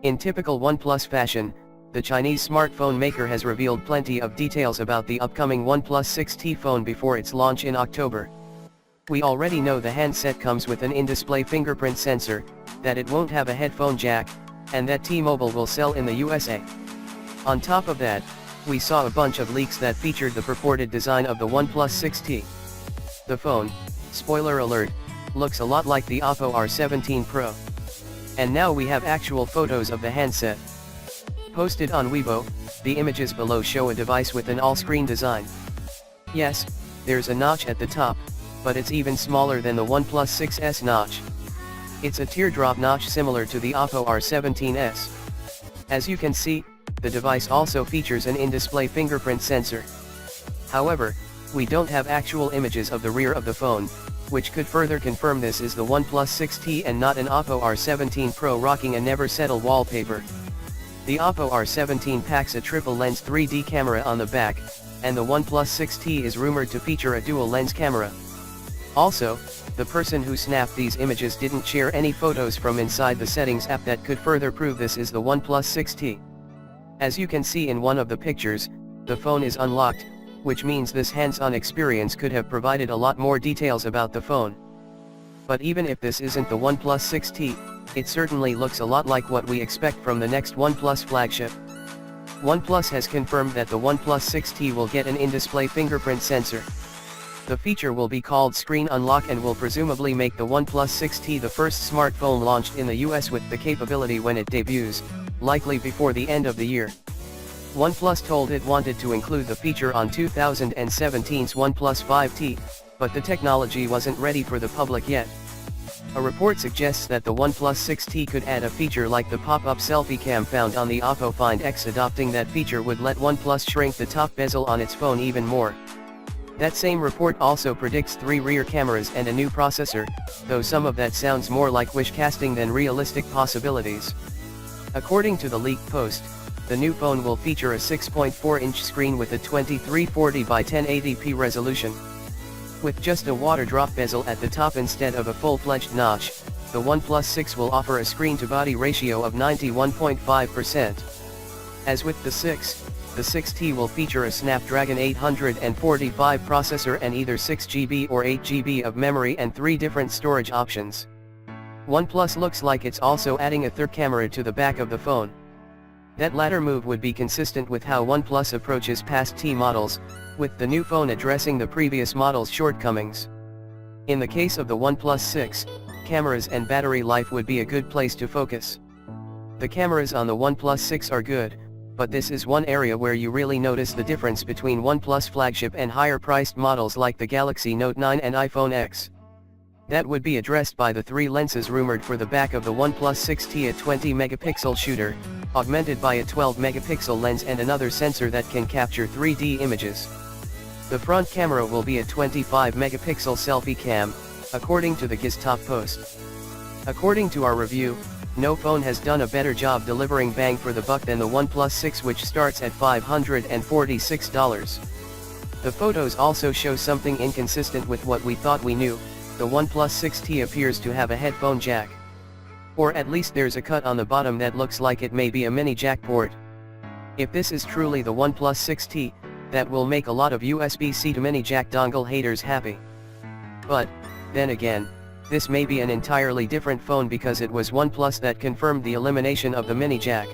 In typical OnePlus fashion, the Chinese smartphone maker has revealed plenty of details about the upcoming OnePlus 6T phone before its launch in October. We already know the handset comes with an in-display fingerprint sensor, that it won't have a headphone jack, and that T-Mobile will sell in the USA. On top of that, we saw a bunch of leaks that featured the purported design of the OnePlus 6T. The phone, spoiler alert, looks a lot like the Oppo R17 Pro. And now we have actual photos of the handset. Posted on Weibo, the images below show a device with an all-screen design. Yes, there's a notch at the top, but it's even smaller than the OnePlus 6S notch. It's a teardrop notch similar to the Oppo R17s. As you can see, the device also features an in-display fingerprint sensor. However, we don't have actual images of the rear of the phone, which could further confirm this is the OnePlus 6T and not an Oppo R17 Pro rocking a never settle wallpaper. The Oppo R17 packs a triple-lens 3D camera on the back, and the OnePlus 6T is rumored to feature a dual-lens camera. Also, the person who snapped these images didn't share any photos from inside the settings app that could further prove this is the OnePlus 6T. As you can see in one of the pictures, the phone is unlocked, which means this hands-on experience could have provided a lot more details about the phone. But even if this isn't the OnePlus 6T, it certainly looks a lot like what we expect from the next OnePlus flagship. OnePlus has confirmed that the OnePlus 6T will get an in-display fingerprint sensor. The feature will be called Screen Unlock and will presumably make the OnePlus 6T the first smartphone launched in the US with the capability when it debuts, likely before the end of the year. OnePlus told it wanted to include the feature on 2017's OnePlus 5T, but the technology wasn't ready for the public yet. A report suggests that the OnePlus 6T could add a feature like the pop-up selfie cam found on the Oppo Find X. Adopting that feature would let OnePlus shrink the top bezel on its phone even more. That same report also predicts 3 rear cameras and a new processor, though some of that sounds more like wish casting than realistic possibilities. According to the leaked post, the new phone will feature a 6.4-inch screen with a 2340 by 1080p resolution. With just a water drop bezel at the top instead of a full-fledged notch, the OnePlus 6 will offer a screen-to-body ratio of 91.5%. As with the 6, the 6T will feature a Snapdragon 845 processor and either 6GB or 8GB of memory and 3 different storage options. OnePlus looks like it's also adding a third camera to the back of the phone. That latter move would be consistent with how OnePlus approaches past T models, with the new phone addressing the previous model's shortcomings. In the case of the OnePlus 6, cameras and battery life would be a good place to focus. The cameras on the OnePlus 6 are good, but this is one area where you really notice the difference between OnePlus flagship and higher-priced models like the Galaxy Note 9 and iPhone X. That would be addressed by the 3 lenses rumored for the back of the OnePlus 6T: a 20-megapixel shooter, augmented by a 12-megapixel lens and another sensor that can capture 3D images. The front camera will be a 25-megapixel selfie cam, according to the Giztop post. According to our review, no phone has done a better job delivering bang for the buck than the OnePlus 6, which starts at $546. The photos also show something inconsistent with what we thought we knew. The OnePlus 6T appears to have a headphone jack. Or at least there's a cut on the bottom that looks like it may be a mini jack port. If this is truly the OnePlus 6T, that will make a lot of USB-C to mini jack dongle haters happy. But, then again, this may be an entirely different phone because it was OnePlus that confirmed the elimination of the mini jack.